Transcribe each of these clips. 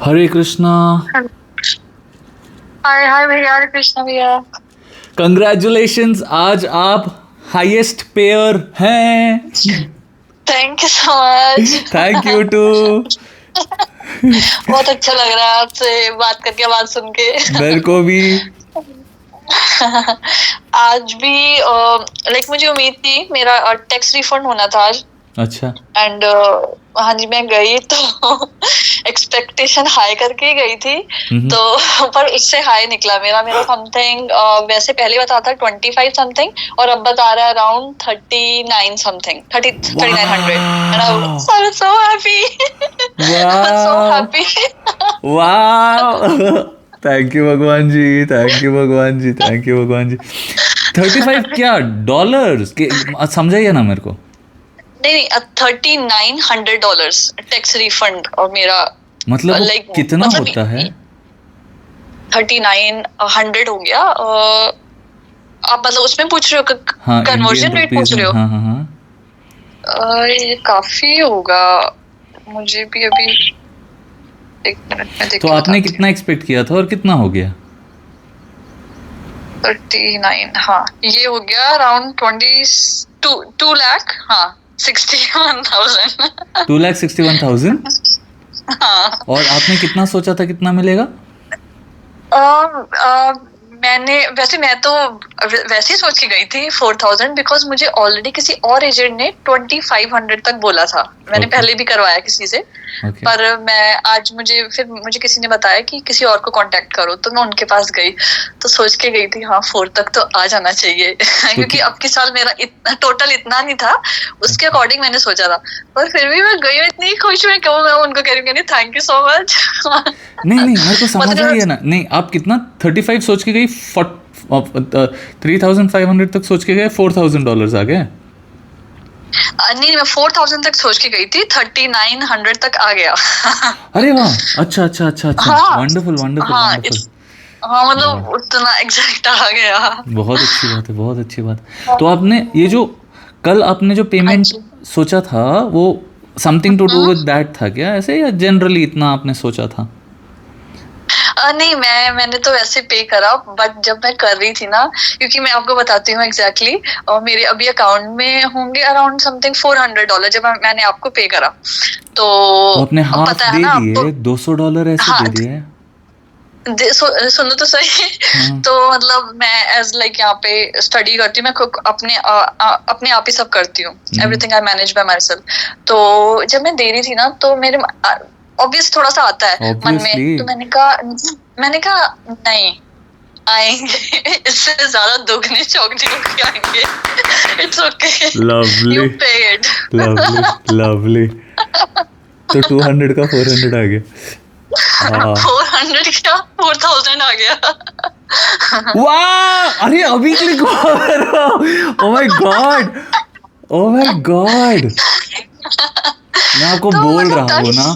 हरे कृष्णा। हाय हाय भैया, हरे कृष्णा भैया। कंग्रेचुलेशंस, आज आप हाईएस्ट पेयर हैं। Thank you so much. Thank you too. बहुत अच्छा लग रहा है आपसे बात करके, आवाज सुन के। मेरे को भी। आज भी लाइक मुझे उम्मीद थी मेरा टैक्स रिफंड होना था आज। अच्छा। एंड हाँ जी, मैं गई तो एक्सपेक्टेशन हाई करके ही गई थी, तो पर उससे हाई निकला मेरा मेरा समथिंग। वैसे पहले बता था 25 समथिंग और अब बता रहा है around 39 something, 3900। And I was so happy. So वाह हैप्पी। वाह। थैंक यू भगवान जी, थैंक यू भगवान जी, थैंक यू भगवान जी। 35 क्या डॉलर्स के? समझाइए ना मेरे को। नहीं, $3900 टैक्स रिफंड और मेरा मतलब वो लाइक कितना मतलब होता है? 3900 हो गया। आप मतलब उसमें पूछ रहे हो, हाँ, इंडियन कन्वर्जन रेट रुपीज पूछ में। रहे हो? हाँ हाँ हाँ। ये काफी होगा। मुझे भी अभी एक मिनट में देख तो के आपने बताती हूँ। कितना एक्सपेक्ट किया था और कितना हो गया? 39, हाँ ये हो गया अराउंड 2 लाख, हाँ 61,000। 2,61,000। हाँ। और आपने कितना सोचा था कितना मिलेगा? मैंने मैं तो वैसे ही सोच के गई थी 4000, बिकॉज मुझे ऑलरेडी किसी और एजेंट ने 2500 तक बोला था। मैंने Okay. पहले भी करवाया किसी से। Okay. पर मैं आज मुझे किसी ने बताया कि किसी और को कांटेक्ट करो, तो मैं उनके पास गई तो सोच के गई थी हाँ 4 तक तो आ जाना चाहिए। क्योंकि अब की साल मेरा इतना टोटल इतना नहीं था, उसके अकॉर्डिंग मैंने सोचा था। पर फिर भी मैं गई, इतनी खुश हुई कि मैं उनको कह रही हूँ थैंक यू सो मच। नहीं नहीं, मेरे को समझ मतलब आइए ना। नहीं, आप कितना 35 सोच के गई, 3,500 तक सोच के गए, $4,000 आ गए? नहीं, मैं 4000 तक सोच के गई थी, 3900 तक आ गया। अरे वाह, अच्छा अच्छा अच्छा अच्छा। हाँ वंडरफुल वंडरफुल हाँ वंडरफुल। हाँ मतलब उतना एग्जैक्ट आ गया। बहुत अच्छी बात है, बहुत अच्छी बात है। तो आपने ये जो कल आपने जो हाँ पेमेंट जी। सोचा था, वो something to do with that था क्या ऐसे, या जनरली इतना आपने सोचा था? नहीं, मैंने तो वैसे पे करा, बट जब मैं कर रही थी ना, क्योंकि मैं आपको बताती हूँ एग्जैक्टली, मेरे अभी अकाउंट में होंगे अराउंड समथिंग $400 जब मैंने आपको पे करा। तो आपने अब हाफ पता है दे ना आपको। दिए, $200 ऐसे हाँ, दे दिए? सुनो तो सही। हाँ। तो मतलब मैं एज लाइक यहाँ पे स्टडी करती हूँ, मैं खुद अपने आप ही सब करती हूँ। Everything I manage by my self. तो जब मैं दे रही थी ना, तो मेरे ऑब्वियस थोड़ा सा आता है मन में, ऑब्वियसली। तो मैंने कहा नहीं आएंगे। इससे ज्यादा दुगने चौगने होके आएंगे। It's okay, you lovely paid. Lovely lovely. तो 200 का 400 आ गया। हाँ। 400 क्या 4000 आ गया। वाह, अरे अभी क्लिक हुआ। Oh my God, oh my God. मैं आपको तो बोल मतलब रहा हूँ ना,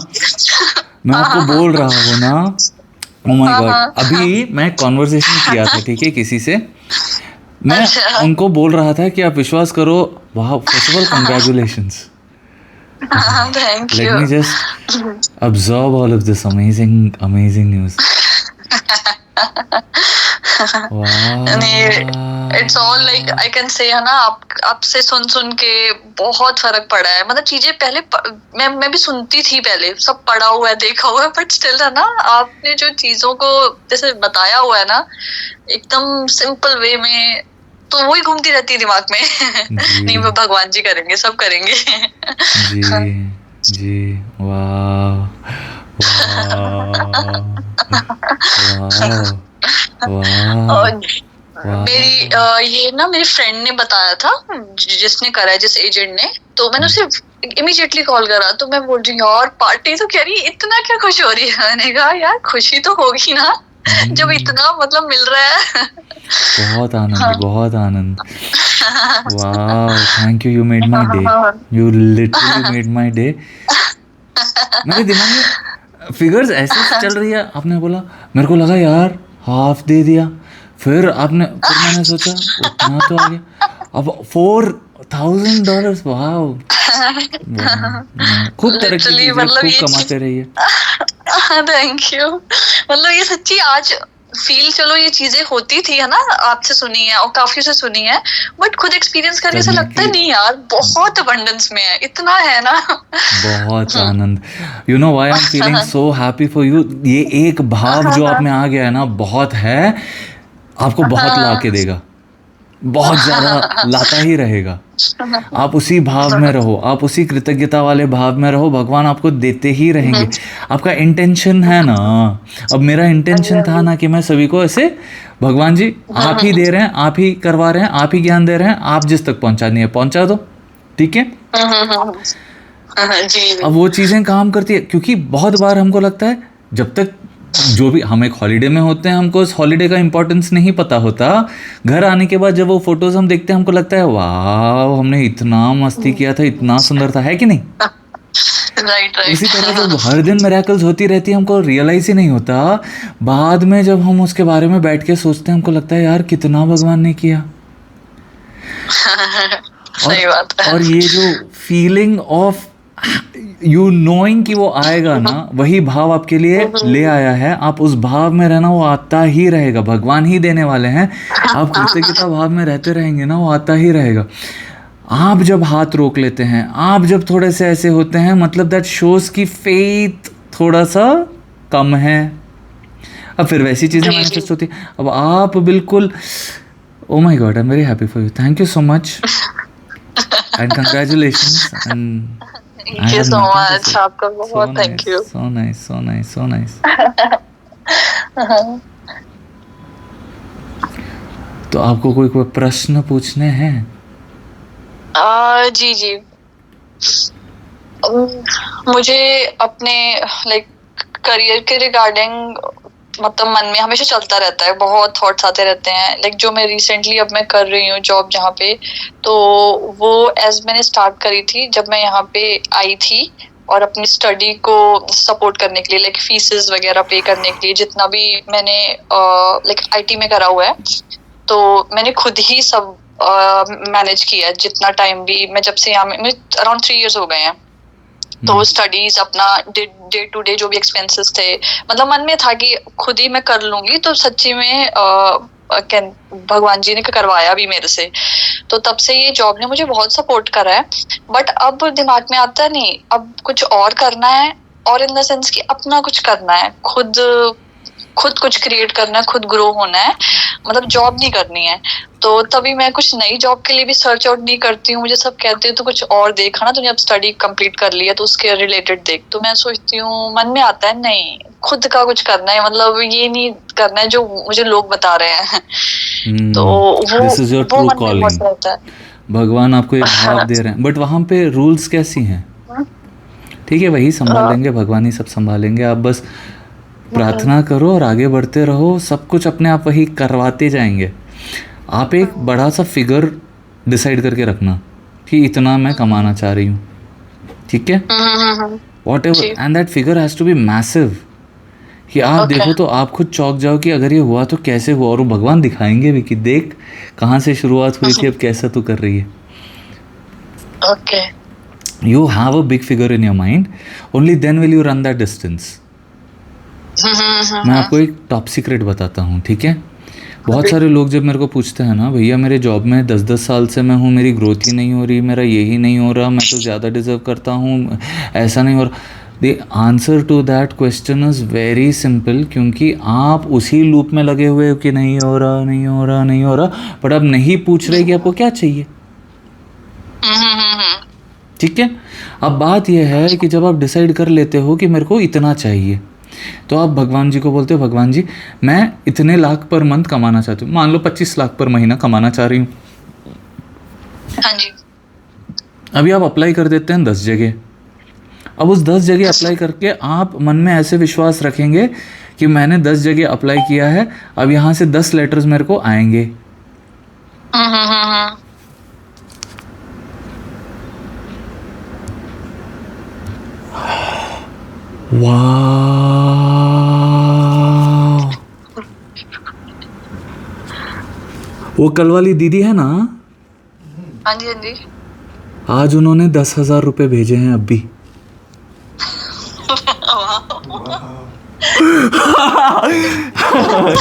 मैं हाँ आपको हाँ बोल रहा हूँ ना। ओ माय हाँ गॉड, हाँ। अभी मैं कॉन्वर्सेशन किया था, ठीक है, किसी से। मैं अच्छा। उनको बोल रहा था कि आप विश्वास करो, वाह, first of all congratulations. Thank let you. Me just absorb all of this amazing amazing news. नहीं, इट्स ऑल लाइक वाह। आई कैन से, है ना, आपसे सुन सुन के बहुत फर्क पड़ा है। मतलब चीजें पहले मैं भी सुनती थी, पहले सब पढ़ा हुआ है, देखा हुआ है, बट स्टिल है ना, आपने जो चीजों को जैसे बताया हुआ है ना, एकदम सिंपल वे में, तो वही घूमती रहती है दिमाग में। नहीं, वो जी भगवान जी करेंगे, सब करेंगे। जी जी। वाह वाह वाह वाह और मेरी वाह। ये ना मेरी फ्रेंड ने बताया था, जिसने करा है, जिस एजेंट ने, तो मैंने उसे इमीडिएटली कॉल करा। तो मैं बोल रही हूँ यार पार्टी, तो कह रही इतना क्या खुश हो रही है। मैंने कहा यार खुशी तो होगी ना, जब इतना मतलब मिल रहा है। बहुत आनंद, हाँ। बहुत आनंद। वाह, thank you, you made my day. You literally made my day. मेरे दिमाग में फिगर्स ऐसे चल रही है, आपने बोला, मेरे को लगा यार हाफ दे दिया। फिर मैंने सोचा उतना तो आ गया, अब $4,000। वाह, खूब तरक्की लिटरली कीजिए, मतलब खूब ये कमाते रहिए। Thank you. मतलब ये सच्ची आज फील, चलो ये चीजें होती थी है ना, आपसे सुनी है और काफी से सुनी है, बट खुद एक्सपीरियंस करने से लगता है नहीं यार, बहुत अबंडेंस में है, इतना है ना। बहुत आनंद। You know why I am feeling so happy for you. ये एक भाव जो आप में आ गया है ना, बहुत है, आपको बहुत ला के देगा, बहुत ज़्यादा लाता ही रहेगा। आप उसी भाव में रहो, आप उसी कृतज्ञता वाले भाव में रहो, भगवान आपको देते ही रहेंगे। आपका इंटेंशन है ना, अब मेरा इंटेंशन था ना कि मैं सभी को ऐसे, भगवान जी आप ही दे रहे हैं, आप ही करवा रहे हैं, आप ही ज्ञान दे रहे हैं, आप जिस तक पहुंचानी है पहुंचा दो, ठीक है। जी। अब वो चीज़ें काम करती है, क्योंकि बहुत बार हमको लगता है जब तक जो भी हम एक हॉलीडे में होते हैं, हमको उस हॉलीडे का इंपॉर्टेंस नहीं पता होता। घर आने के बाद जब वो फोटोज हम देखते हैं, हमको लगता है वाह हमने इतना मस्ती किया था, इतना सुंदर था, है कि नहीं। Right right. इसी तरह जब हर दिन मिरेकल्स होती रहती है, हमको रियलाइज ही नहीं होता। बाद में जब हम उसके बारे में बैठ के सोचते हैं, हमको लगता है यार कितना भगवान ने किया। सही बात है। और ये जो फीलिंग ऑफ यू नोइंग कि वो आएगा ना, वही भाव आपके लिए ले आया है। आप उस भाव में रहना, वो आता ही रहेगा, भगवान ही देने वाले हैं। आप कृतज्ञता भाव में रहते रहेंगे ना, वो आता ही रहेगा। आप जब हाथ रोक लेते हैं, आप जब थोड़े से ऐसे होते हैं, मतलब दैट शोज की फेथ थोड़ा सा कम है। अब फिर वैसी चीज़ें मैनिफेस्ट होती हैं। अब आप बिल्कुल, oh my God, I am very happy for you, thank you so much and congratulations and thank you so much, आपका बहुत thank you. So nice, so nice, so nice. तो आपको कोई प्रश्न पूछने हैं? जी जी। मुझे अपने लाइक करियर के रिगार्डिंग मतलब मन में हमेशा चलता रहता है, बहुत थॉट्स आते रहते हैं। लाइक जो मैं रिसेंटली अब मैं कर रही हूँ जॉब जहाँ पे, तो वो एज मैंने स्टार्ट करी थी जब मैं यहाँ पे आई थी, और अपनी स्टडी को सपोर्ट करने के लिए, लाइक फीसेस वगैरह पे करने के लिए, जितना भी मैंने लाइक आईटी में करा हुआ है, तो मैंने खुद ही सब मैनेज किया है। जितना टाइम भी मैं जब से यहाँ में अराउंड 3 years हो गए हैं, तो स्टडीज अपना डे टू डे जो भी एक्सपेंसेस थे, मतलब मन में था कि खुद ही मैं कर लूंगी। तो सच्ची में भगवान जी ने करवाया भी मेरे से, तो तब से ये जॉब ने मुझे बहुत सपोर्ट करा है। बट अब दिमाग में आता नहीं, अब कुछ और करना है, और इन द सेंस कि अपना कुछ करना है, खुद कुछ क्रिएट करना है, खुद ग्रो होना है, मतलब जॉब नहीं करनी है। तो तभी मैं कुछ नई जॉब के लिए भी सर्च आउट नहीं करती हूँ। मुझे सब कहते हैं तो कुछ और देखा ना, तूने अब स्टडी कंप्लीट कर लिया तो उसके रिलेटेड देख। तो मैं सोचती हूँ, मन में आता है नहीं, खुद का कुछ करना है, मतलब ये नहीं करना है जो मुझे लोग बता रहे हैं। तो वो मन में बहुत रहता है। भगवान आपको एक भाव दे रहे हैं, बट वहाँ पे रूल्स कैसी हैं? ठीक है, वही संभाल लेंगे, भगवान ही सब संभालेंगे। आप बस प्रार्थना करो और आगे बढ़ते रहो, सब कुछ अपने आप वही करवाते जाएंगे। आप एक बड़ा सा फिगर डिसाइड करके रखना कि इतना मैं कमाना चाह रही हूँ, ठीक है, whatever, and that figure has to be massive. कि आप देखो तो आप खुद चौंक जाओ कि अगर ये हुआ तो कैसे हुआ, और वो भगवान दिखाएंगे भी कि देख कहाँ से शुरुआत हुई थी, अब कैसा तू कर रही है। Okay, you have a big figure in your mind, only then will you run that distance. मैं आपको एक टॉप सीक्रेट बताता हूँ, ठीक है। बहुत सारे लोग जब मेरे को पूछते हैं ना, भैया मेरे जॉब में 10-10 साल से मैं हूँ, मेरी ग्रोथ ही नहीं हो रही, मेरा यही नहीं हो रहा, मैं तो ज़्यादा डिजर्व करता हूँ, ऐसा नहीं हो रहा। The answer to that question is very simple, क्योंकि आप उसी लूप में लगे हुए हो कि नहीं हो रहा, नहीं हो रहा, नहीं हो रहा, बट आप नहीं पूछ रहे कि आपको क्या चाहिए, ठीक है। अब बात यह है कि जब आप डिसाइड कर लेते हो कि मेरे को इतना चाहिए, तो आप भगवान जी को बोलते हो, भगवान जी मैं इतने लाख पर मंथ कमाना चाहती हूँ, मान लो 25 लाख पर महीना कमाना चाह रही हूँ। हाँ जी। अभी आप अप्लाई कर देते हैं 10 जगह। अब उस 10 जगह अप्लाई करके आप मन में ऐसे विश्वास रखेंगे कि मैंने 10 जगह अप्लाई किया है, अब यहाँ से 10 लेटर्स मेरे को आएंगे। वाह, वो कल वाली दीदी है ना, हाँ जी हाँ जी, आज उन्होंने 10,000 रुपये भेजे हैं अब भी।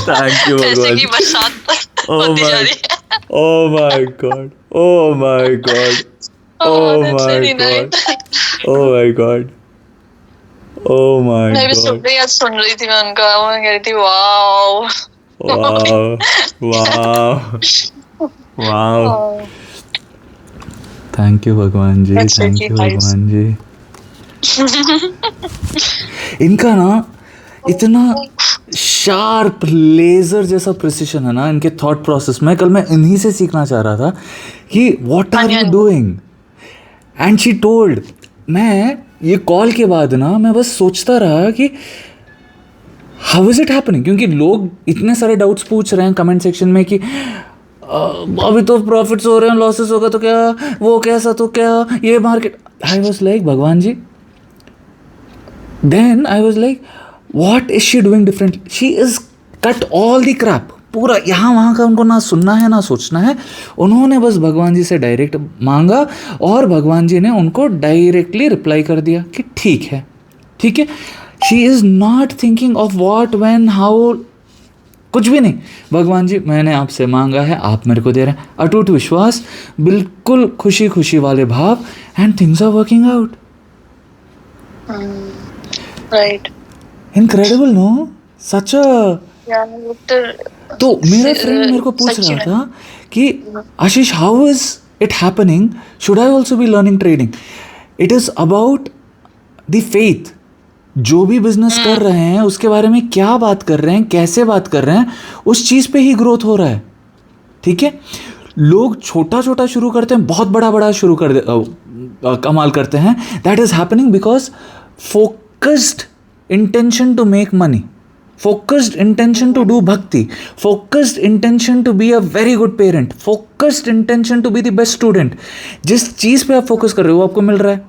थैंक यू पैसे भगवान. की बरसात Oh होती जा my, रही है. oh my God, oh my God, oh That's my very God, nice. oh my God, oh my मैं भी God. आज सुन रही थी, मैं उनका, मैं कह रही थी wow. Wow, wow, wow. Thank you भगवान जी, That's thank really you nice. भगवान जी. इनका ना इतना शार्प लेजर जैसा प्रिसिशन है ना इनके थॉट प्रोसेस में. कल मैं इन्हीं से सीखना चाह रहा था कि what are you doing. And she told. मैं ये कॉल के बाद ना मैं बस सोचता रहा कि हाउ इज इट हैपनिंग, क्योंकि लोग इतने सारे डाउट्स पूछ रहे हैं कमेंट सेक्शन में कि अभी तो प्रॉफिट्स हो रहे हैं, लॉसेस होगा तो क्या, वो कैसा तो क्या, ये मार्केट. आई वाज लाइक भगवान जी. Then I was like what is she doing different. She is cut all the crap. पूरा यहाँ वहाँ का उनको ना सुनना है ना सोचना है. उन्होंने बस भगवान जी से डायरेक्ट मांगा और भगवान जी ने उनको डायरेक्टली रिप्लाई कर दिया कि ठीक है, ठीक है. She is not thinking of what when how, कुछ भी नहीं. भगवान जी मैंने आपसे मांगा है, आप मेरे को दे रहे हैं. अटूट विश्वास, बिल्कुल खुशी खुशी वाले भाव. And things are working out. Right. Incredible no. Such a. यार तो मेरा फ्रेंड मेरे को पूछ रहा था कि Ashish how is it happening, should I also be learning trading. It is about the faith. जो भी बिजनेस कर रहे हैं उसके बारे में क्या बात कर रहे हैं, कैसे बात कर रहे हैं, उस चीज़ पे ही ग्रोथ हो रहा है. ठीक है. लोग छोटा छोटा शुरू करते हैं, बहुत बड़ा बड़ा शुरू कर कमाल करते हैं. That is happening because focused intention to make money, focused intention to do bhakti, focused intention to be a very good parent, focused intention to be the best student. जिस चीज़ पे आप फोकस कर रहे हो वो आपको मिल रहा है.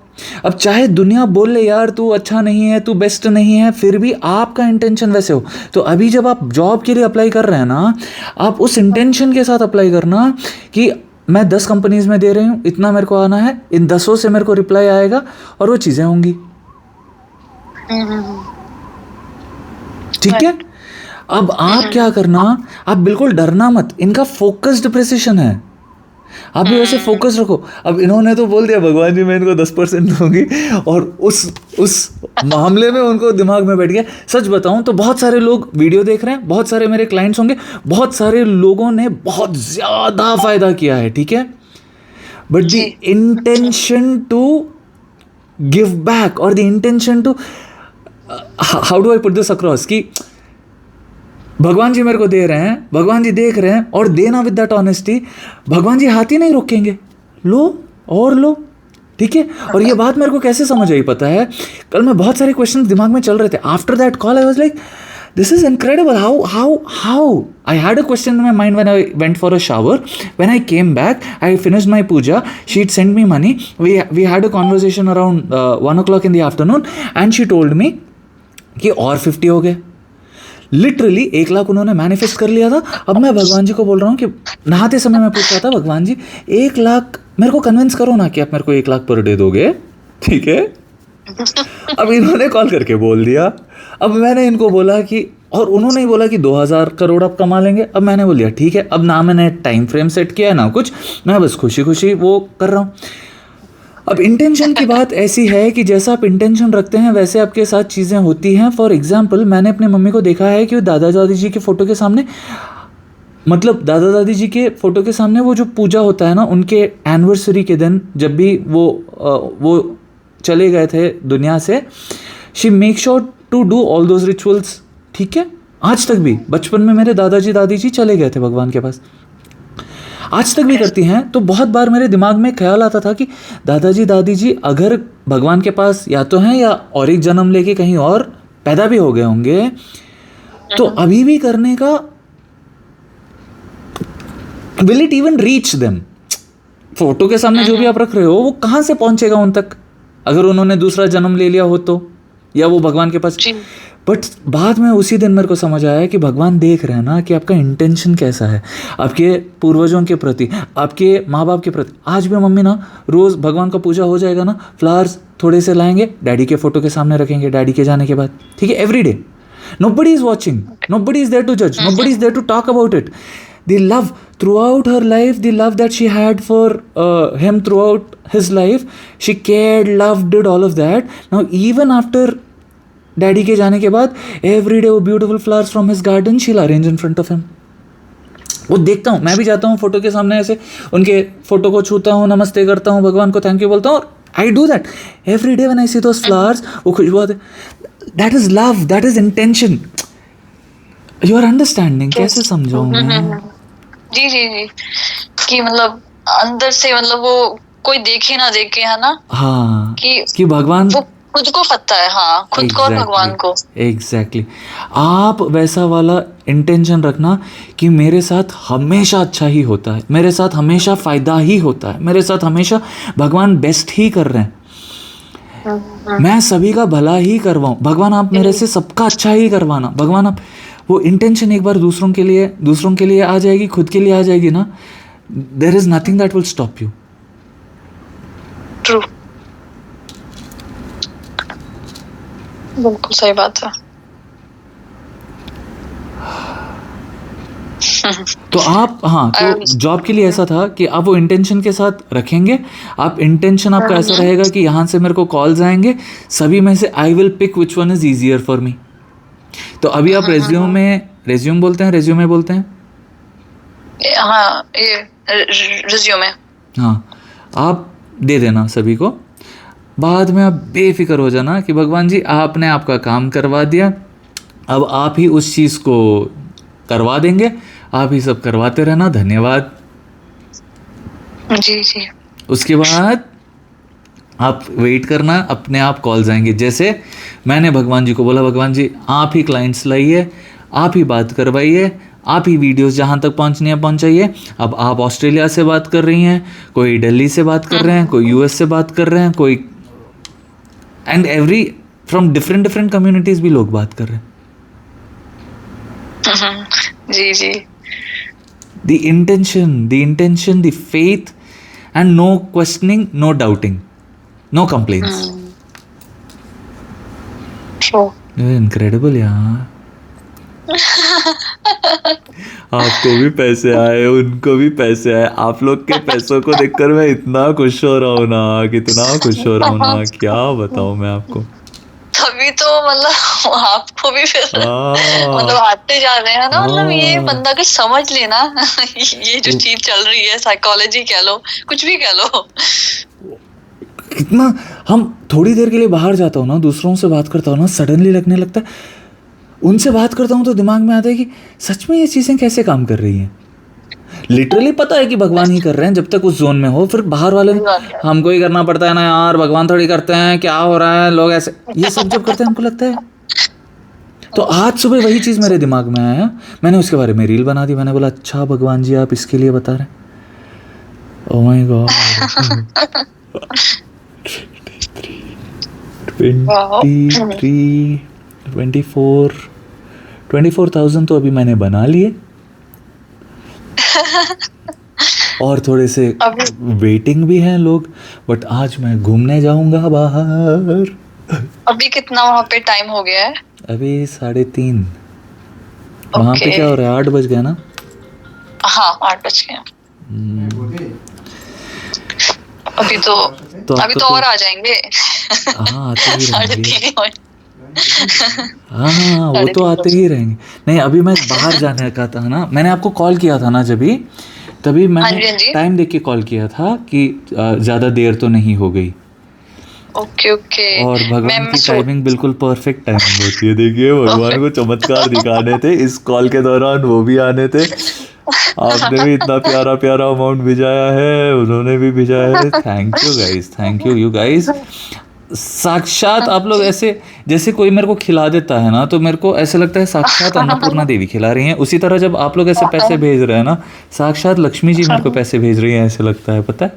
अब चाहे दुनिया बोल ले यार तू अच्छा नहीं है, तू बेस्ट नहीं है, फिर भी आपका इंटेंशन वैसे हो. तो अभी जब आप जॉब के लिए अप्लाई कर रहे हैं ना, आप उस इंटेंशन के साथ अप्लाई करना कि मैं 10 कंपनीज में दे रही हूँ, इतना मेरे को आना है, इन 10 से मेरे को रिप्लाई आएगा और वो चीज़ें होंगी. ठीक है. अब आप क्या करना, आप बिल्कुल डरना मत. इनका फोकस्ड प्रिसिशन है. आप भी वैसे फोकस रखो. अब इन्होंने तो बोल दिया भगवान जी मैं इनको 10% दूंगी, और उस मामले में उनको दिमाग में बैठ गया. सच बताऊं तो बहुत सारे लोग वीडियो देख रहे हैं, बहुत सारे मेरे क्लाइंट्स होंगे, बहुत सारे लोगों ने बहुत ज़्यादा फायदा किया है. ठीक है. But the intention to give back और the intention to, how do I put this across, कि भगवान जी मेरे को दे रहे हैं, भगवान जी देख रहे हैं, और देना विद दैट ऑनेस्टी. भगवान जी हाथ ही नहीं रोकेंगे, लो और लो. ठीक है. और ये बात मेरे को कैसे समझ आई पता है, कल मैं बहुत सारे क्वेश्चन दिमाग में चल रहे थे. After that call I was like this is incredible. How I had a question in my mind when I went for a shower. When I came back, I finished my puja. She'd sent me money. We had a conversation around 1 o'clock in the afternoon, and she told me कि और 50 हो गए. Literally 1 lakh उन्होंने manifest कर लिया था. अब मैं भगवान जी को बोल रहा हूँ कि नहाते समय मैं पूछ रहा था भगवान जी 1 लाख मेरे को कन्विंस करो ना कि आप मेरे को 1 लाख पर डे दोगे. ठीक है. अब इन्होंने कॉल करके बोल दिया. अब मैंने इनको बोला कि, और उन्होंने ही बोला कि 2000 करोड़ आप कमा लेंगे. अब मैंने बोल दिया ठीक है. अब ना मैंने टाइम फ्रेम सेट किया है ना कुछ, मैं बस खुशी खुशी वो कर रहा हूँ. अब इंटेंशन की बात ऐसी है कि जैसा आप इंटेंशन रखते हैं वैसे आपके साथ चीज़ें होती हैं. फॉर एग्जाम्पल मैंने अपने मम्मी को देखा है कि वो दादा दादी जी के फ़ोटो के सामने, मतलब दादा दादी जी के फ़ोटो के सामने वो जो पूजा होता है ना, उनके एनिवर्सरी के दिन जब भी वो चले गए थे दुनिया से, she make sure to do all those rituals. ठीक है. आज तक भी, बचपन में मेरे दादाजी दादी जी चले गए थे भगवान के पास, आज तक भी करती हैं. तो बहुत बार मेरे दिमाग में ख्याल आता था कि दादाजी दादी जी अगर भगवान के पास या तो हैं या और एक जन्म लेके कहीं और पैदा भी हो गए होंगे, तो अभी भी करने का, will it even reach them. Photo के सामने जो भी आप रख रहे हो वो कहाँ से पहुंचेगा उन तक, अगर उन्होंने दूसरा जन्म ले लिया हो तो, या वो भगवान के पास. बट बाद में उसी दिन मेरे को समझ आया कि भगवान देख रहे हैं ना कि आपका इंटेंशन कैसा है, आपके पूर्वजों के प्रति, आपके माँ बाप के प्रति. आज भी मम्मी ना रोज़ भगवान का पूजा हो जाएगा ना, फ्लावर्स थोड़े से लाएंगे, डैडी के फ़ोटो के सामने रखेंगे डैडी के जाने के बाद. ठीक है. Every day Nobody is watching. Nobody is there to judge. Nobody is there to talk about it. The love throughout her life, the love that she had for him throughout his life, she cared, loved, did all of that. Now even after daddy के जाने के बाद every day वो beautiful flowers from his garden she will arrange in front of him. वो देखता हूँ, मैं भी जाता हूँ फोटो के सामने, ऐसे उनके फोटो को छूता हूँ, नमस्ते करता हूँ, भगवान को थैंक यू बोलता हूँ. और I do that every day when I see those flowers. वो खुशबू आते, that is love, that is intention. You are understanding? कैसे समझाऊँ मैं? जी जी जी, कि मतलब अंदर से, मतलब वो कोई देखे ना देखे, है ना. हाँ, कि भगवान वो खुद को पता है. हाँ, खुद को और भगवान को. एग्जैक्टली. आप वैसा वाला इंटेंशन रखना कि मेरे साथ हमेशा अच्छा ही होता है, मेरे साथ हमेशा फ़ायदा ही होता है, मेरे साथ हमेशा भगवान बेस्ट ही कर रहे हैं, मैं सभी का भला ही करवाऊँ. भगवान आप मेरे से सबका अच्छा ही करवाना. भगवान आप, वो इंटेंशन एक बार दूसरों के लिए आ जाएगी, खुद के लिए आ जाएगी ना, there is nothing that will stop you. True, बिल्कुल सही बात है. तो आप, हाँ, तो जॉब के लिए ऐसा था कि आप वो इंटेंशन के साथ रखेंगे. आप इंटेंशन आपका ऐसा रहेगा कि यहाँ से मेरे को कॉल्स आएंगे, सभी में से I will pick which one is easier for me. तो अभी आप रेज्यूमे बोलते हैं. हाँ, ये रिज्यूमे. हाँ, आप दे देना सभी को. बाद में आप बेफिक्र हो जाना कि भगवान जी आपने आपका काम करवा दिया, अब आप ही उस चीज़ को करवा देंगे, आप ही सब करवाते रहना, धन्यवाद. जी जी. उसके बाद आप वेट करना, अपने आप कॉल्स आएंगे. जैसे मैंने भगवान जी को बोला, भगवान जी आप ही क्लाइंट्स लाइए, आप ही बात करवाइए, आप ही वीडियोस जहाँ तक पहुँचनी है पहुँचाइए. अब आप ऑस्ट्रेलिया से बात कर रही हैं, कोई दिल्ली से बात कर रहे हैं, कोई यूएस से बात कर रहे हैं, कोई and every from different communities भी लोग बात कर रहे हैं. जी जी. The intention, the faith, and no questioning, no doubting, no complaints. Incredible यार. आपको भी पैसे आए, उनको भी पैसे आए. आप लोग के पैसों को देखकर मैं इतना खुश हो रहा हूँ ना, कितना खुश हो रहा हूँ ना, क्या बताऊँ मैं आपको. तभी तो मतलब आपको भी फिर मतलब आते जा रहे हैं ना. मतलब ये बंदा के समझ लेना. ये जो चीज चल रही है, साइकोलॉजी कह लो, कुछ भी कह लो. कितना हम थोड़ी देर के लिए बाहर जाता हूँ ना, दूसरों से बात करता हूँ ना, सडनली लगने लगता है, उनसे बात करता हूँ तो दिमाग में आता है कि सच में ये चीज़ें कैसे काम कर रही हैं. लिटरली पता है कि भगवान ही कर रहे हैं जब तक उस जोन में हो. फिर बाहर वाले हमको ही करना पड़ता है ना यार, भगवान थोड़ी करते हैं, क्या हो रहा है, लोग ऐसे, ये सब जब करते हैं हमको लगता है. तो आज सुबह वही चीज़ मेरे दिमाग में आया, मैंने उसके बारे में रील बना दी. मैंने बोला अच्छा भगवान जी आप इसके लिए बता रहे हैं. Oh my God. 24,000 तो अभी मैंने बना लिए, और थोड़े से वेटिंग भी हैं लोग. बट आज मैं घूमने जाऊंगा बाहर. अभी कितना वहाँ पे टाइम हो गया है? अभी 3:30. वहाँ पे क्या हो रहा है? 8 बज गए ना? हाँ 8 बज गए. अभी तो और आ जाएंगे. हाँ आते ही रहेंगे. हाँ वो तो आते ही रहेंगे. नहीं अभी मैं बाहर जाने का था ना, मैंने आपको कॉल किया था ना तभी मैंने टाइम देख के कॉल किया था कि ज़्यादा देर तो नहीं हो गई. ओके. और भगवान की टाइमिंग बिल्कुल परफेक्ट टाइमिंग होती है. देखिए भगवान को चमत्कार दिखाने थे इस कॉल के दौरान, वो भी आने थे. आपने भी इतना प्यारा अमाउंट भिजाया है, उन्होंने भी भिजाया है. Thank you guys. साक्षात आप लोग ऐसे, जैसे कोई मेरे को खिला देता है ना, तो मेरे को ऐसे लगता है साक्षात अन्नपूर्णा देवी खिला रही हैं. उसी तरह जब आप लोग ऐसे पैसे भेज रहे हैं ना, साक्षात लक्ष्मी जी मेरे को पैसे भेज रही हैं, ऐसे लगता है. पता है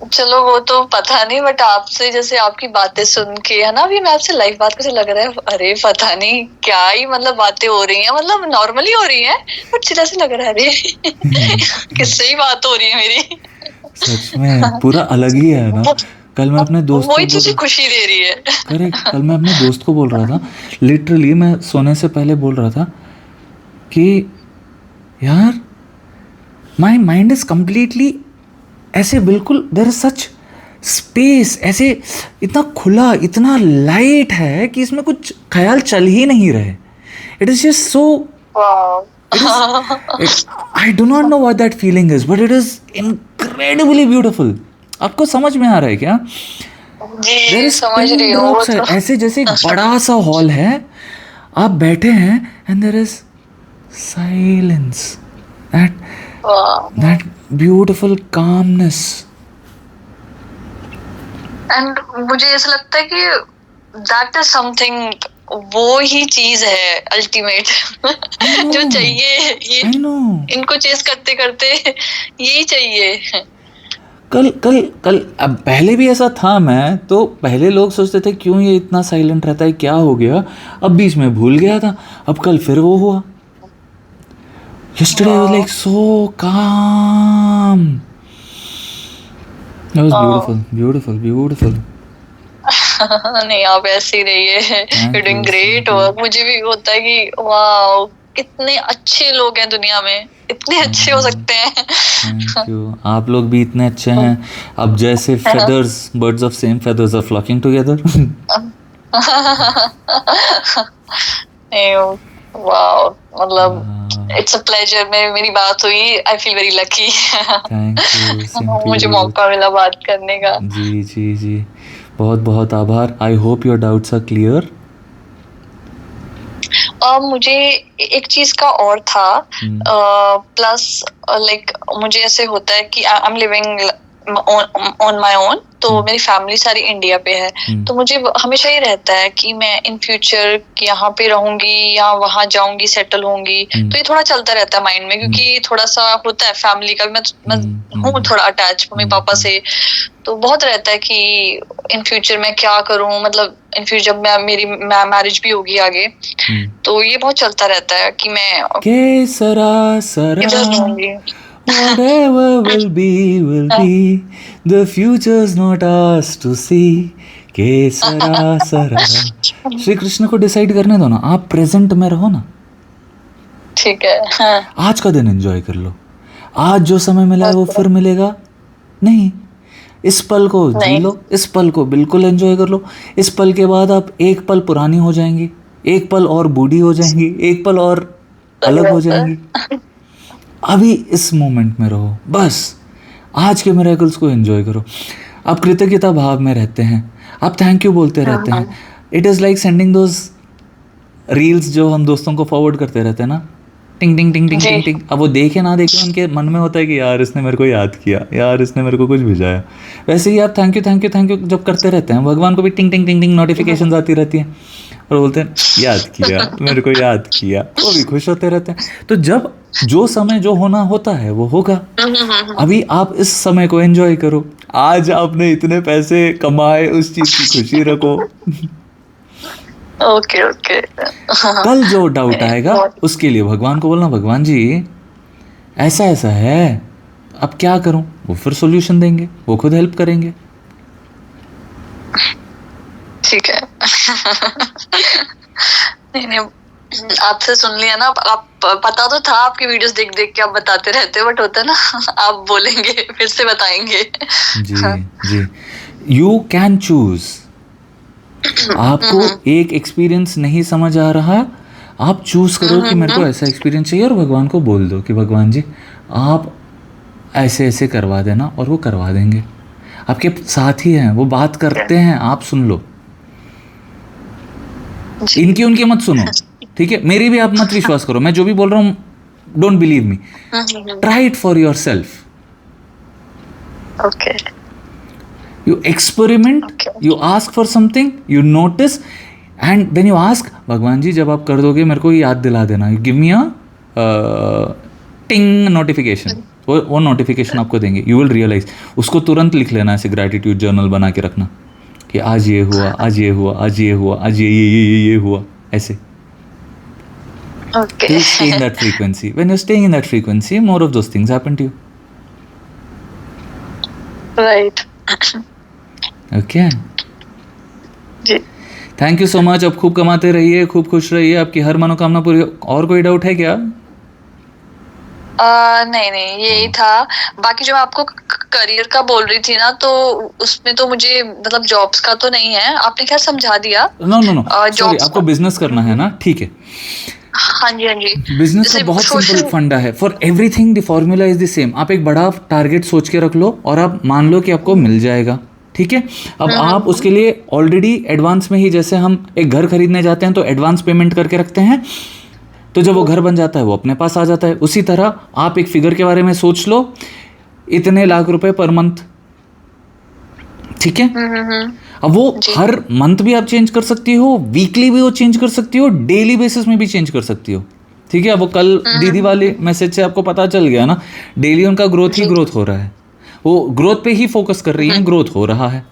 चलो वो तो पता नहीं, बट आपसे जैसे आपकी बातें सुन के, है ना, अभी मैं आपसे लाइव बात करके लग रहा है अरे पता नहीं क्या ही मतलब बातें हो रही हैं, मतलब नॉर्मली हो रही हैं, बट सीधा से लग रहा है अरे किससे ही बात हो रही है मेरी. सच में पूरा अलग ही है ना. कल मैं अपने दोस्त को वही बोल चीजें रहा खुशी दे रही है। करेक्ट, कल मैं अपने दोस्त को बोल रहा था, लिटरली मैं सोने से पहले बोल रहा था कि यार माई माइंड इज कम्प्लीटली ऐसे, बिल्कुल देयर इज सच स्पेस, ऐसे इतना खुला, इतना लाइट है कि इसमें कुछ ख्याल चल ही नहीं रहे. इट इज जस्ट सो, वाह। it is I do not know what that feeling is, but it is incredibly beautiful. आपको समझ में आ रहा है क्या? There जी is समझ रही pin हूँ वो drops है, तो। ऐसे जैसे एक बड़ा सा हॉल है, आप बैठे हैं and there is silence, वाह। that beautiful calmness. एंड मुझे ऐसा लगता है कि दैट इज समथिंग, वो ही चीज है अल्टीमेट जो चाहिए ये, I know. इनको चेस करते करते यही चाहिए। कल अब पहले भी ऐसा था, मैं तो पहले लोग सोचते थे क्यों ये इतना साइलेंट रहता है, क्या हो गया, अब बीच में भूल गया था, अब कल फिर वो हुआ. Yesterday I was like so calm. That was beautiful. नहीं आप ऐसे ही रहिए, you doing great you. Work. मुझे भी होता है कि वाओ कितने अच्छे लोग हैं दुनिया में, इतने अच्छे हो सकते हैं। थैंक यू, आप लोग भी इतने अच्छे हैं. अब जैसे feathers, birds of same feathers are flocking together. Wow, मतलब इट्स अ प्लेजर, मेरी बात हुई, I feel very lucky. Thank you, same to मुझे यू. मौका मिला बात करने का। जी, बहुत बहुत आभार. I hope your doubts are clear. मुझे एक चीज का और था, प्लस लाइक मुझे ऐसे होता है कि I am living on my own, तो मेरी फैमिली सारी इंडिया पे है, तो मुझे हमेशा ये रहता है कि मैं इन फ्यूचर यहाँ पे रहूंगी या वहां जाऊंगी, सेटल होंगी, तो ये थोड़ा चलता रहता है माइंड में, क्योंकि थोड़ा सा होता है फैमिली का भी, मैं हूँ थोड़ा अटैच मम्मी पापा से, तो बहुत रहता है कि इन फ्यूचर मैं क्या करूं, मतलब इन फ्यूचर जब मेरी मैरिज भी होगी आगे, तो ये बहुत चलता रहता है कि मैं इधर रहूंगी. Whatever will be, the future's not ours to see. सरा. श्री कृष्ण को डिसाइड करने दो ना, आप प्रेजेंट में रहो ना. ठीक है, हाँ. आज का दिन एंजॉय कर लो. आज जो समय मिला है वो फिर मिलेगा नहीं. इस पल को जी लो, इस पल को बिल्कुल एंजॉय कर लो. इस पल के बाद आप एक पल पुरानी हो जाएंगी, एक पल और बूढ़ी हो जाएंगी, एक पल और अलग हो जाएंगी. अभी इस मोमेंट में रहो, बस आज के मिरेकल्स को एंजॉय करो. आप कृतज्ञता भाव में रहते हैं, आप थैंक यू बोलते रहते हैं. It is like sending those reels जो हम दोस्तों को फॉरवर्ड करते रहते हैं ना, टिंग टिंग टिंग टिंग टिंग टिंग. अब वो देखे ना देखे, उनके मन में होता है कि यार इसने मेरे को याद किया, यार इसने मेरे को कुछ भेजाया. वैसे ही आप थैंक यू जब करते रहते हैं, भगवान को भी टिंग टिंग टिंग टिंग नोटिफिकेशन आती रहती हैं और बोलते हैं याद किया, मेरे को याद किया, वो भी खुश होते रहते हैं. तो जब जो समय जो होना होता है वो होगा. अभी आप इस समय को एंजॉय करो. आज आपने इतने पैसे कमाए, उस चीज की खुशी रखो. ओके. कल जो डाउट आएगा उसके लिए भगवान को बोलना, भगवान जी ऐसा ऐसा है, अब क्या करूं. वो फिर सॉल्यूशन देंगे, वो खुद हेल्प करेंगे. ठीक है. नहीं आपसे सुन लिया ना, आप पता तो था, आपकी वीडियोस देख देख के आप बताते रहते हो, बट होता है ना आप बोलेंगे फिर से बताएंगे. जी. You can choose. आपको एक एक्सपीरियंस नहीं समझ आ रहा, आप चूज करो कि मेरे को ऐसा एक्सपीरियंस चाहिए, और भगवान को बोल दो कि भगवान जी आप ऐसे ऐसे करवा देना, और वो करवा देंगे. आपके साथ ही हैं, वो बात करते हैं, आप सुन लो. इनकी उनकी मत सुनो, ठीक है. मेरी भी आप मत विश्वास करो, मैं जो भी बोल रहा हूँ don't believe me, try it for your self. Okay. You experiment, you ask for something, you notice, and then you ask, भगवान जी जब आप कर दोगे मेरे को याद दिला देना, you give me a टिंग नोटिफिकेशन. वो नोटिफिकेशन आपको देंगे, you will realize. उसको तुरंत लिख लेना, ऐसे ग्रैटिट्यूड जर्नल बना के रखना कि आज ये हुआ, आज ये हुआ, आज ये हुआ, आज ये हुआ, ऐसे. Okay. You stay in that frequency. When you're staying in that frequency, more of those things happen to you. Right. Okay, जी। Thank you so much. अब खूब कमाते रहिए, खूब खुश रहिए, आपकी हर मनोकामना पूरी हो। और कोई डाउट है क्या? नहीं नहीं, यही था। बाकी जो मैं आपको करियर का बोल रही थी ना, तो उसमें तो मुझे मतलब जॉब्स का तो नहीं है, आपने क्या समझा दिया। No no no, sorry, jobs आपको बिजनेस करना है ना, ठीक है। हाँ जी हाँ जी। बिजनेस का जैसे बहुत सिंपल सोशल। फंडा है, for everything the formula is the same. आप एक बड़ा टारगेट सोच के रख लो और आप मान लो कि आपको मिल जाएगा, ठीक है। अब आप उसके लिए ऑलरेडी एडवांस में ही, जैसे हम एक घर खरीदने जाते हैं तो एडवांस पेमेंट करके रखते हैं, तो जब वो घर बन जाता है वो अपने पास आ जाता है। उसी तरह आप एक फिगर के बारे में सोच लो, इतने लाख रुपए पर मंथ, ठीक है। अब वो जी। हर मंथ भी आप चेंज कर सकती हो, वीकली भी वो चेंज कर सकती हो, डेली बेसिस में भी चेंज कर सकती हो, ठीक है। अब वो कल दीदी वाले मैसेज से आपको पता चल गया ना, डेली उनका ग्रोथ ही जी। ग्रोथ हो रहा है, वो ग्रोथ पे ही फोकस कर रही हैं, ग्रोथ हो रहा है।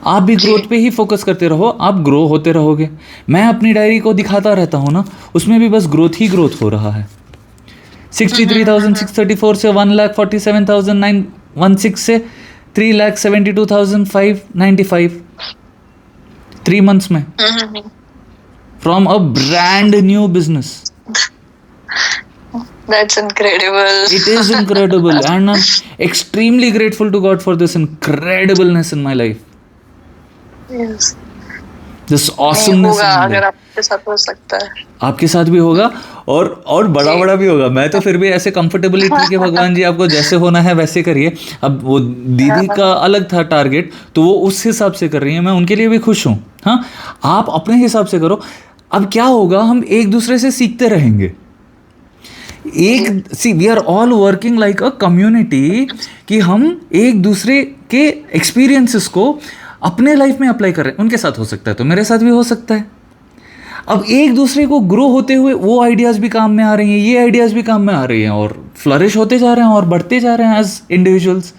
आप भी जी। ग्रोथ पे ही फोकस करते रहो, आप ग्रो होते रहोगे। मैं अपनी डायरी को दिखाता रहता हूँ ना, उसमें भी बस ग्रोथ ही ग्रोथ हो रहा है। 63,634 से 1,47,916 से 3,72,595, 3 months में, from a brand new business. That's incredible. It is incredible and I'm extremely grateful to God for this incredibleness in my life, Yes. this नहीं awesomeness होगा, in my अगर life. आपके साथ हो सकता है। आपके साथ भी होगा, और बड़ा जी। बड़ा भी होगा। मैं तो फिर भी ऐसे कंफर्टेबली, ठीक है भगवान जी आपको जैसे होना है वैसे करिए। अब वो दीदी का अलग था टारगेट, तो वो उस हिसाब से कर रही है, मैं उनके लिए भी खुश हूँ। हाँ, आप अपने हिसाब से करो। अब क्या होगा, हम एक दूसरे से सीखते रहेंगे। See we are all working like a community, कि हम एक दूसरे के एक्सपीरियंसेस को अपने लाइफ में अप्लाई कर रहे हैं। उनके साथ हो सकता है तो मेरे साथ भी हो सकता है। अब एक दूसरे को ग्रो होते हुए वो आइडियाज़ भी काम में आ रही हैं, ये आइडियाज़ भी काम में आ रही हैं, और फ्लरिश होते जा रहे हैं और बढ़ते जा रहे हैं एज इंडिविजुअल्स।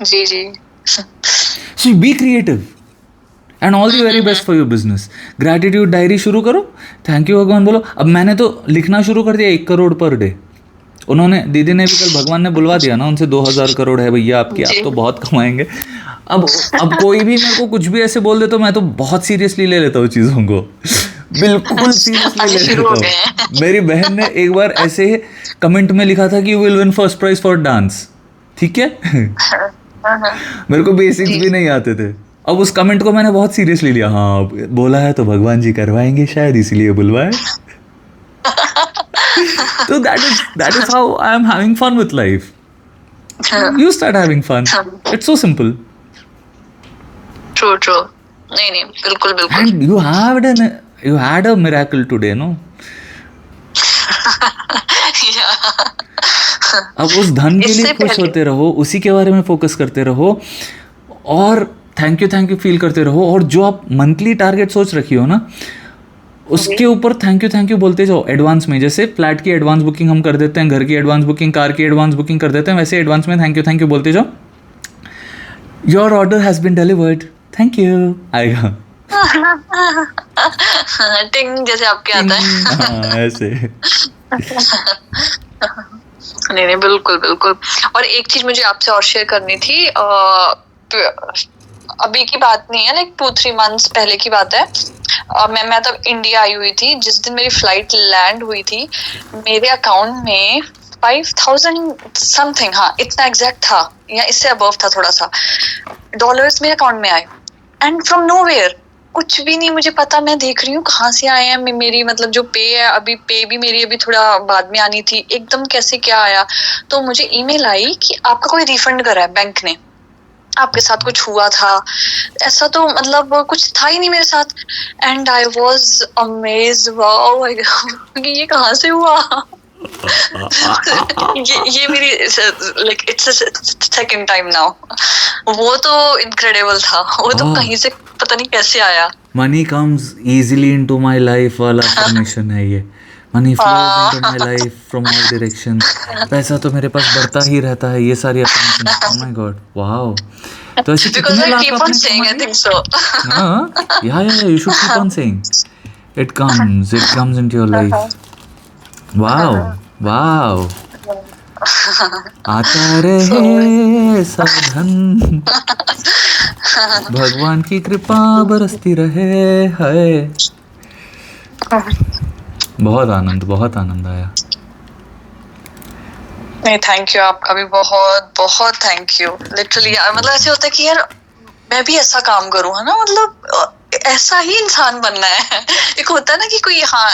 जी जी। So be creative and all the very best for your business. Gratitude diary शुरू करो, थैंक यू भगवान बोलो। अब मैंने तो लिखना शुरू कर दिया 1 करोड़ पर डे। उन्होंने, दीदी ने भी कल, भगवान ने बुलवा दिया ना उनसे, 2,000 करोड़ है भैया आपकी, आप तो बहुत कमाएंगे। अब कोई भी मेरे को कुछ भी ऐसे बोल दे तो मैं तो बहुत सीरियसली ले लेता हूँ चीज़ों को, बिल्कुल सीरियसली ले शुरू हो लेता गए हूँ। मेरी बहन ने एक बार ऐसे कमेंट में लिखा था कि you will win first prize for dance, ठीक है। मेरे को बेसिक्स भी नहीं आते थे। अब उस कमेंट को मैंने बहुत सीरियसली लिया, हाँ बोला है तो भगवान जी करवाएंगे शायद, इसीलिए बुलवाए। तो that is how I am having fun with life. You start having fun. It's so simple. True true. नहीं नहीं, बिल्कुल बिल्कुल। And you had a miracle today, no? अब उस धन के लिए खुश होते रहो, उसी के बारे में फोकस करते रहो, और थैंक यू फील करते रहो। और जो आप मंथली टारगेट सोच रखी हो ना, उसके ऊपर थैंक यू बोलते जाओ एडवांस में। जैसे फ्लैट की एडवांस बुकिंग हम कर देते हैं, घर की एडवांस बुकिंग, कार की एडवांस बुकिंग कर देते हैं, वैसे एडवांस में थैंक यू बोलते जाओ। Your order has been delivered, thank you आएगा। टिंग जैसे आपके आता है। हाँ, ऐसे। नहीं नहीं, बिल्कुल बिल्कुल। और एक चीज मुझे आपसे और शेयर करनी थी, अभी की बात नहीं है, लाइक 2-3 मंथ्स पहले की बात है। मैं तब इंडिया आई हुई थी। जिस दिन मेरी फ्लाइट लैंड हुई थी, मेरे अकाउंट में 5,000 समथिंग, हाँ इतना एग्जैक्ट था या इससे अबव था थोड़ा सा, डॉलर्स मेरे अकाउंट में आए। एंड फ्रॉम नोवेयर, कुछ भी नहीं मुझे पता। मैं देख रही हूँ कहाँ से आए हैं। मेरी मतलब जो पे है, अभी पे भी मेरी अभी थोड़ा बाद में आनी थी, एकदम कैसे क्या आया। तो मुझे ईमेल आई कि आपका कोई रिफंड करा है बैंक ने, आपके साथ कुछ हुआ था। ऐसा तो मतलब कुछ था ही नहीं मेरे साथ। And I was amazed, wow ये कहाँ से हुआ। ये मेरी like it's second time now. वो तो इनक्रेडिबल था, वो तो कहीं से पता नहीं कैसे आया। Money comes easily into my life वाला फॉर्मेशन है ये। Money flows into my life from all directions. पैसा तो मेरे पास बढ़ता ही रहता है, ये सारी affirmation. Oh my God, wow. तो ऐसे कितने लाख आपने कमाए? हाँ, या you should keep on saying it comes into your life. Wow wow, आता रहे साधन, भगवान की कृपा बरसती रहे है। बहुत आनंद आया। नहीं, थैंक यू, आपका भी बहुत बहुत थैंक यू। लिटरली यार, मतलब ऐसे होता है कि यार मैं भी ऐसा काम करूँ, है ना, मतलब ऐसा ही इंसान बनना है। एक होता है ना कि कोई, हाँ,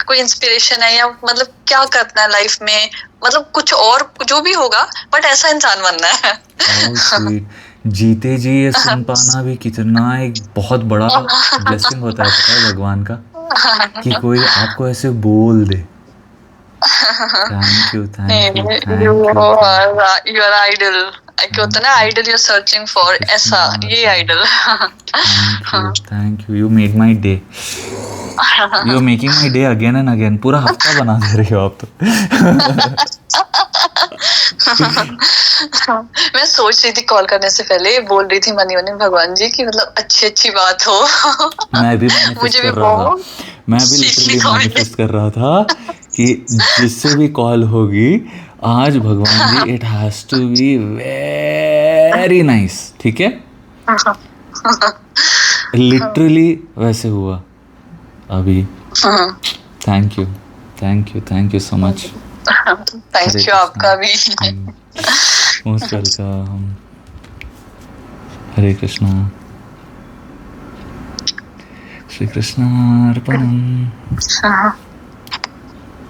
कोई इंस्पिरेशन है, या मतलब क्या करना है लाइफ में, मतलब कुछ और जो भी होगा, बट ऐसा इंसान बनना है। How sweet। जीते जी ये सुन पाना भी कितना एक बहुत बड़ा ब्लेसिंग होता है, पता है, भगवान का, कि कोई आपको ऐसे बोल दे। Thank you, thank you, you thank you, you are idol. क्या होता है ना, idol you are searching for, ऐसा ये idol. Thank you, you made my day, you are making my day again and again. पूरा हफ्ता बना दे रही हो आप तो। मैं सोच रही थी कॉल करने से पहले, बोल रही थी मनी मनी भगवान जी की मतलब अच्छी अच्छी बात हो। मैं भी मैनिफेस्ट कर रहा था, मैं भी लिटरली मैनिफेस्ट कर रहा था कि जिससे भी कॉल होगी आज, भगवान जी, it has to be very nice, ठीक है। लिटरली वैसे हुआ अभी। Thank you, thank you, thank you so much. Thank you आपका भी। Most welcome. हरे कृष्णा, श्री कृष्ण अर्पणम।